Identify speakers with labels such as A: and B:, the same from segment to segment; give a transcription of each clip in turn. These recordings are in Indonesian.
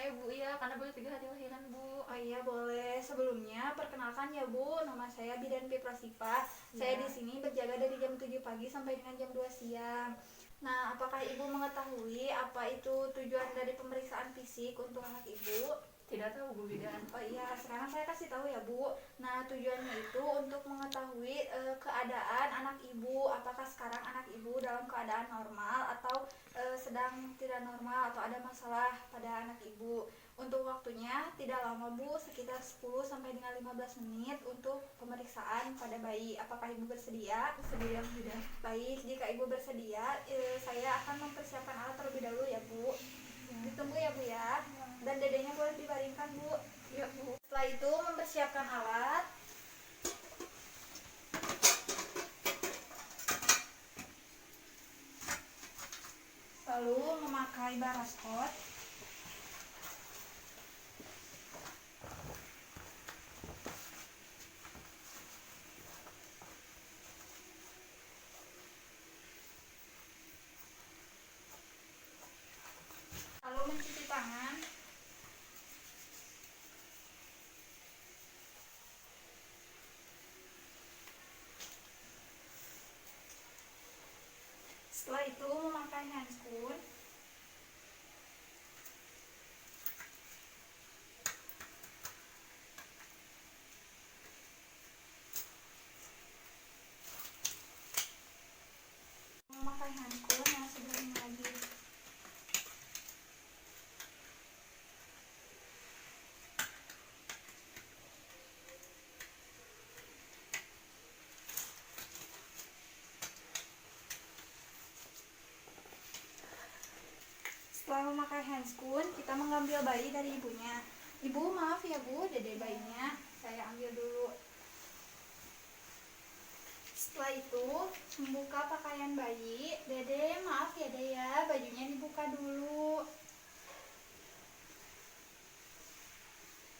A: ya Bu ya, karena baru 3 hari lahiran Bu.
B: Oh iya boleh. Sebelumnya perkenalkan ya Bu, nama saya Bidan Prasipa. Saya di sini berjaga dari jam 7 pagi sampai dengan jam 2 siang. Nah, apakah Ibu mengetahui apa itu tujuan dari pemeriksaan fisik untuk anak Ibu?
A: Tidak tahu Bu Bidan.
B: Oh iya, sekarang saya kasih tahu ya Bu. Nah, tujuannya itu untuk mengetahui keadaan anak Ibu. Apakah sekarang anak Ibu dalam keadaan normal atau sedang tidak normal atau ada masalah pada anak Ibu. Untuk waktunya tidak lama Bu, sekitar 10 sampai dengan 15 menit untuk pemeriksaan pada bayi. Apakah Ibu bersedia?
A: Bersedia Bu Bidan.
B: Baik, jika Ibu bersedia, saya akan mempersiapkan alat terlebih dahulu ya Bu. Ditunggu ya Bu ya. Dan dedenya boleh dibaringkan Bu.
A: Iya Bu.
B: Setelah itu mempersiapkan alat. Lalu memakai baraskot. Lalu mencuci tangan. Setelah itu memakai handscoon. Memakai handphone yang sebelah ini lagi. Setelah memakai handscoon, kita mengambil bayi dari ibunya. Ibu, maaf ya Bu, dede bayinya saya ambil dulu. Setelah itu membuka pakaian bayi. Dede, maaf ya Dede ya, bajunya dibuka dulu.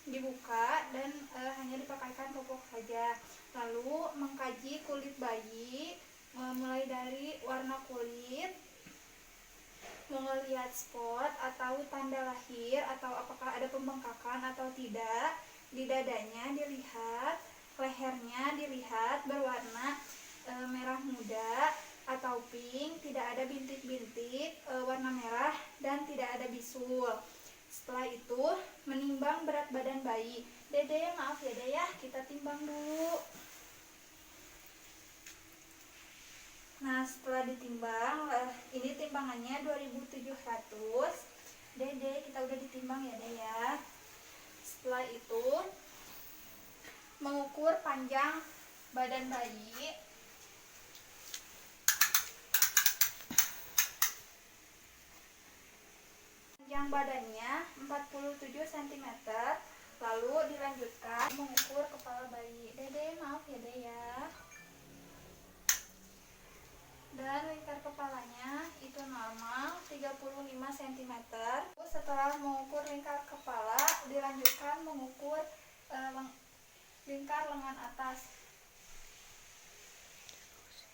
B: Dibuka dan hanya dipakaikan popok saja. Lalu mengkaji kulit bayi, mulai dari warna kulit, melihat spot atau tanda lahir atau apakah ada pembengkakan atau tidak. Di dadanya dilihat, lehernya dilihat berwarna merah muda atau pink, tidak ada bintik-bintik warna merah dan tidak ada bisul. Setelah itu menimbang berat badan bayi. Dede, maaf ya Dede ya, kita timbang dulu. Nah, setelah ditimbang, ini timbangannya 2700. Dede, kita udah ditimbang ya Dede ya. Setelah itu mengukur panjang badan bayi. Panjang badannya 47 cm. Lalu dilanjutkan mengukur kepala bayi. Dede, maaf ya Dede ya. Dan lingkar kepalanya itu normal 35 cm. Setelah mengukur lingkar kepala, dilanjutkan mengukur lingkar lengan atas.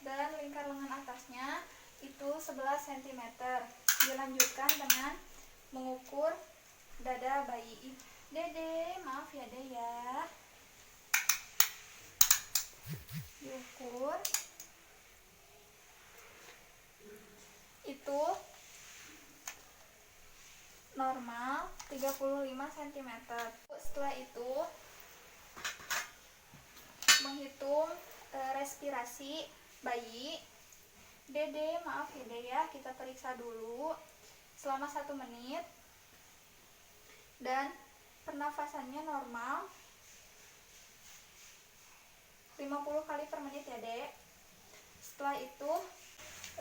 B: Dan lingkar lengan atasnya itu 11 cm. Dilanjutkan dengan mengukur dada bayi. Dede, maaf ya Dede ya. Diukur itu normal 35 cm. Setelah itu menghitung respirasi bayi. Dede, maaf ya Dede ya, kita periksa dulu selama 1 menit. Dan pernafasannya normal 50 kali per menit ya Dek. Setelah itu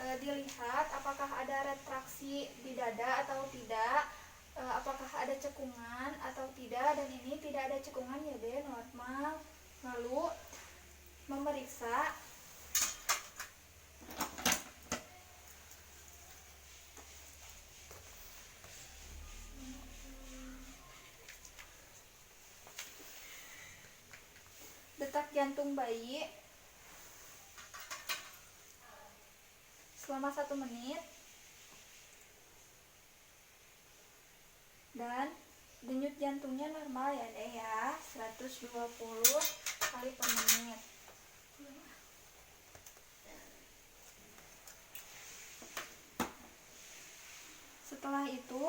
B: dilihat apakah ada retraksi di dada atau tidak, apakah ada cekungan atau tidak, dan ini tidak ada cekungan ya Dek, normal. Lalu memeriksa detak jantung bayi selama 1 menit dan Denyut jantungnya normal ya deh ya, 120 kali per menit. Setelah itu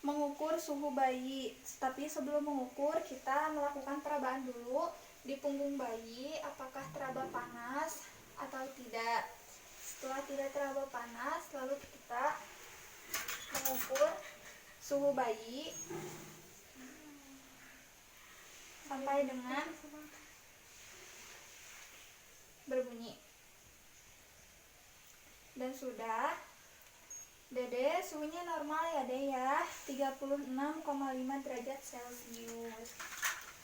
B: mengukur suhu bayi. Tapi sebelum mengukur kita melakukan perabaan dulu di punggung bayi, apakah teraba panas atau tidak. Setelah tidak teraba panas, lalu kita mengukur suhu bayi sampai dengan berbunyi. Dan sudah, Dede suhunya normal ya deh ya, 36,5 derajat Celcius.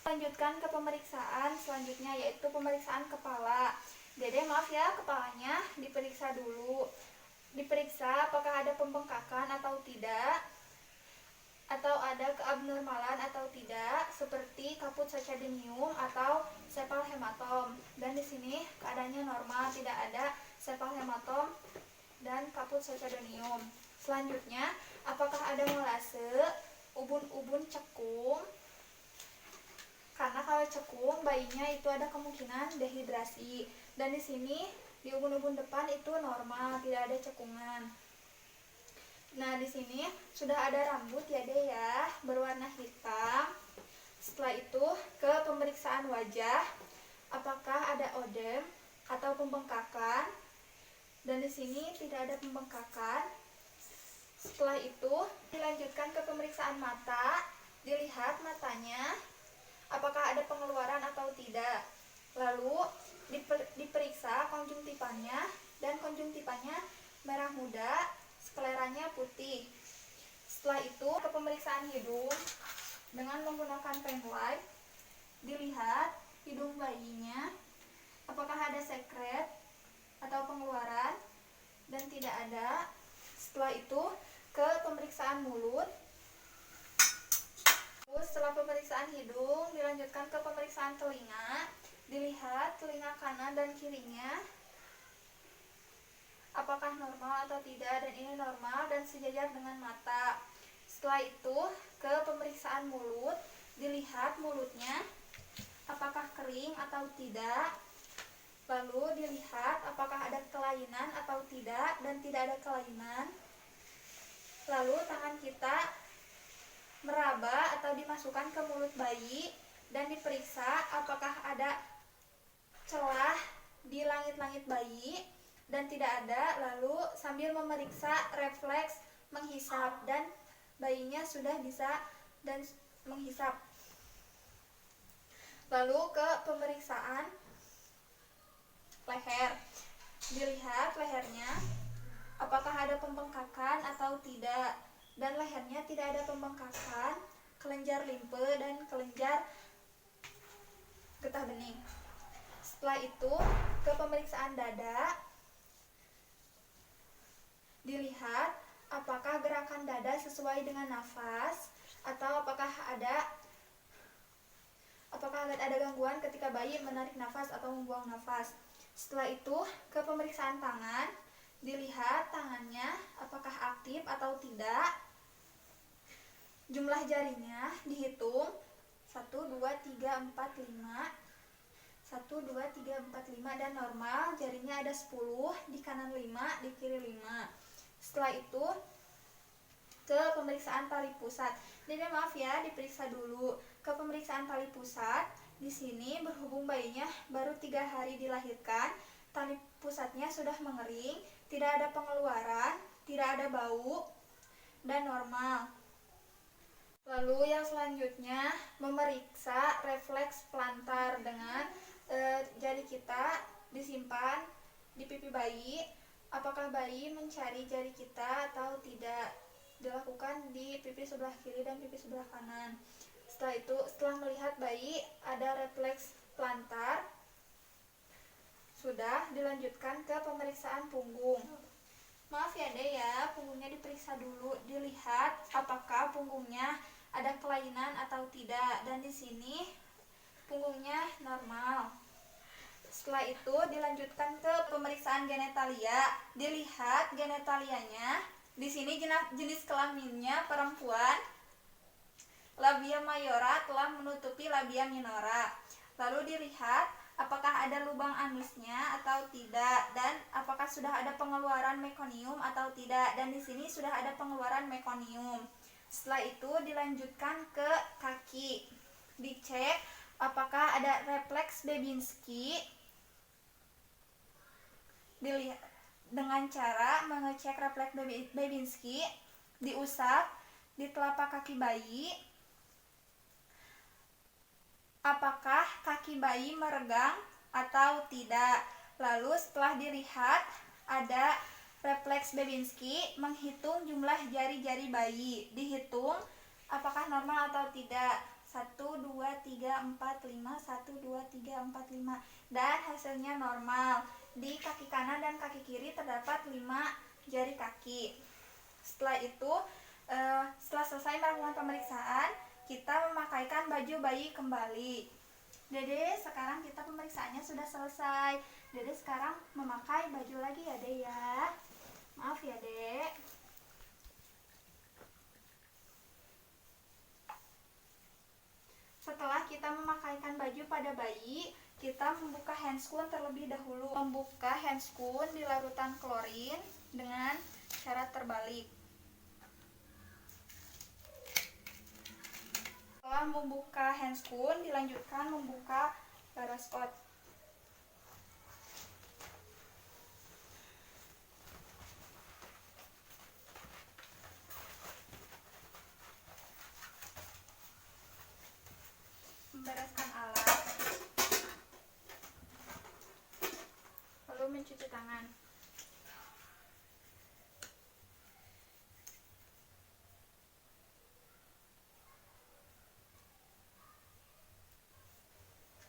B: Lanjutkan ke pemeriksaan selanjutnya, yaitu pemeriksaan kepala. Dede maaf ya, kepalanya diperiksa dulu. Diperiksa apakah ada pembengkakan atau tidak, atau ada keabnormalan atau tidak, seperti kaput saccharidium atau sepal hematom. Dan di sini keadaannya normal, tidak ada sepal hematom dan kaput saccharidium. Selanjutnya, apakah ada molase, ubun-ubun cekung? Karena kalau cekung, bayinya itu ada kemungkinan dehidrasi. Dan di sini di ubun-ubun depan itu normal, tidak ada cekungan. Nah, di sini sudah ada rambut ya deh ya, berwarna hitam. Setelah itu ke pemeriksaan wajah, apakah ada odem atau pembengkakan. Dan di sini tidak ada pembengkakan. Setelah itu dilanjutkan ke pemeriksaan mata, dilihat matanya apakah ada pengeluaran atau tidak. Lalu diperiksa konjungtivannya, dan konjungtivannya merah muda, skleranya putih. Setelah itu ke pemeriksaan hidung dengan menggunakan penlight, dilihat hidung bayinya apakah ada sekret atau pengeluaran, dan tidak ada. Setelah itu ke pemeriksaan mulut. Setelah pemeriksaan hidung dilanjutkan ke pemeriksaan telinga, dilihat telinga kanan dan kirinya apakah normal atau tidak, dan ini normal dan sejajar dengan mata. Setelah itu ke pemeriksaan mulut, dilihat mulutnya apakah kering atau tidak. Lalu dilihat apakah ada kelainan atau tidak, dan tidak ada kelainan. Lalu tangan kita meraba atau dimasukkan ke mulut bayi dan diperiksa apakah ada celah di langit-langit bayi, dan tidak ada. Lalu sambil memeriksa refleks menghisap, dan bayinya sudah bisa dan menghisap. Lalu ke pemeriksaan leher, dilihat lehernya apakah ada pembengkakan atau tidak, dan lehernya tidak ada pembengkakan, kelenjar limpe dan kelenjar getah bening. Setelah itu ke pemeriksaan dada, dilihat apakah gerakan dada sesuai dengan nafas, atau apakah ada gangguan ketika bayi menarik nafas atau membuang nafas. Setelah itu ke pemeriksaan tangan, dilihat tangannya apakah aktif atau tidak. Jumlah jarinya dihitung 1, 2, 3, 4, 5 1, 2, 3, 4, 5, dan normal. Jarinya ada 10, di kanan 5, di kiri 5. Setelah itu ke pemeriksaan tali pusat. Jadi maaf ya, diperiksa dulu ke pemeriksaan tali pusat. Di sini berhubung bayinya baru 3 hari dilahirkan, tali pusatnya sudah mengering, tidak ada pengeluaran, tidak ada bau, dan normal. Lalu yang selanjutnya memeriksa refleks plantar dengan jari kita disimpan di pipi bayi. Apakah bayi mencari jari kita atau tidak, dilakukan di pipi sebelah kiri dan pipi sebelah kanan. Setelah itu, setelah melihat bayi ada refleks plantar, sudah dilanjutkan ke pemeriksaan punggung. Maaf ya deh ya, punggungnya diperiksa dulu, dilihat apakah punggungnya ada kelainan atau tidak, dan di sini punggungnya normal. Setelah itu dilanjutkan ke pemeriksaan genitalia, dilihat genitalianya. Di sini jenis kelaminnya perempuan, labia mayora telah menutupi labia minora. Lalu dilihat apakah ada lubang anusnya atau tidak, dan apakah sudah ada pengeluaran mekonium atau tidak. Dan di sini sudah ada pengeluaran mekonium. Setelah itu dilanjutkan ke kaki. Dicek apakah ada refleks Babinski. Dilihat dengan cara mengecek refleks Babinski, diusap di telapak kaki bayi. Apakah kaki bayi meregang atau tidak. Lalu setelah dilihat ada refleks Babinski, menghitung jumlah jari-jari bayi. Dihitung apakah normal atau tidak. 1, 2, 3, 4, 5, 1, 2, 3, 4, 5. Dan hasilnya normal. Di kaki kanan dan kaki kiri terdapat 5 jari kaki. Setelah itu, setelah selesai melakukan pemeriksaan, kita memakaikan baju bayi kembali. Dede, sekarang kita pemeriksaannya sudah selesai. Dede sekarang memakai baju lagi ya, Dek ya. Maaf ya, Dek. Setelah kita memakaikan baju pada bayi, kita membuka handscoon terlebih dahulu. Membuka handscoon di larutan klorin dengan cara terbalik. Setelah membuka handscoon, dilanjutkan membuka paraskot. Membereskan alat, lalu mencuci tangan.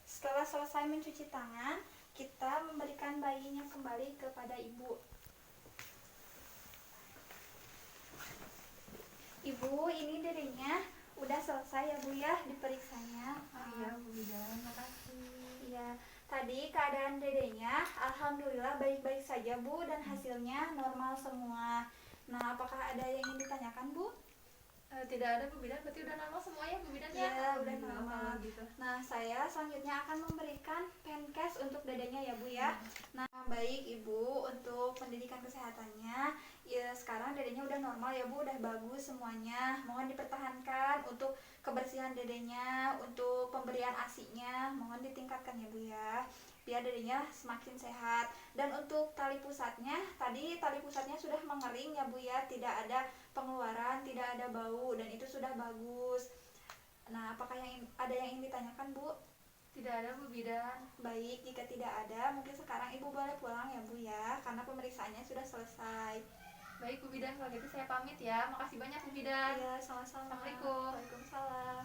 B: Setelah selesai mencuci tangan, kita memberikan bayinya kembali kepada ibu. Ibu, ini dedenya udah selesai ya Bu ya diperiksanya.
A: Iya Bu Bidan, makasih.
B: Iya, tadi keadaan dedenya alhamdulillah baik-baik saja Bu, dan hasilnya normal semua. Nah, apakah ada yang ingin ditanyakan Bu?
A: Tidak ada Bu Bidan, berarti udah normal semua ya Bu Bidan ya?
B: Iya, udah
A: Alhamdulillah
B: normal.
A: kalau gitu.
B: Nah, saya selanjutnya akan memberikan penkes untuk dedenya ya Bu ya. Nah, baik Ibu, untuk pendidikan kesehatannya, ya sekarang dedenya udah normal ya Bu, udah bagus semuanya. Mohon dipertahankan untuk kebersihan dedenya, untuk pemberian ASI-nya, mohon ditingkatkan ya Bu ya, biar dedenya semakin sehat. Dan untuk tali pusatnya, tadi tali pusatnya sudah mengering ya Bu ya, tidak ada pengeluaran, tidak ada bau, dan itu sudah bagus. Nah, apakah ada yang ingin ditanyakan Bu?
A: Tidak ada Bu Bidan.
B: Baik, jika tidak ada, mungkin sekarang Ibu boleh pulang ya Bu ya, karena pemeriksaannya sudah selesai.
A: Baik Bu Bidan, kalau gitu saya pamit ya. Makasih banyak Bu Bidan.
B: Iya, sama-sama.
A: Assalamualaikum.
B: Waalaikumsalam.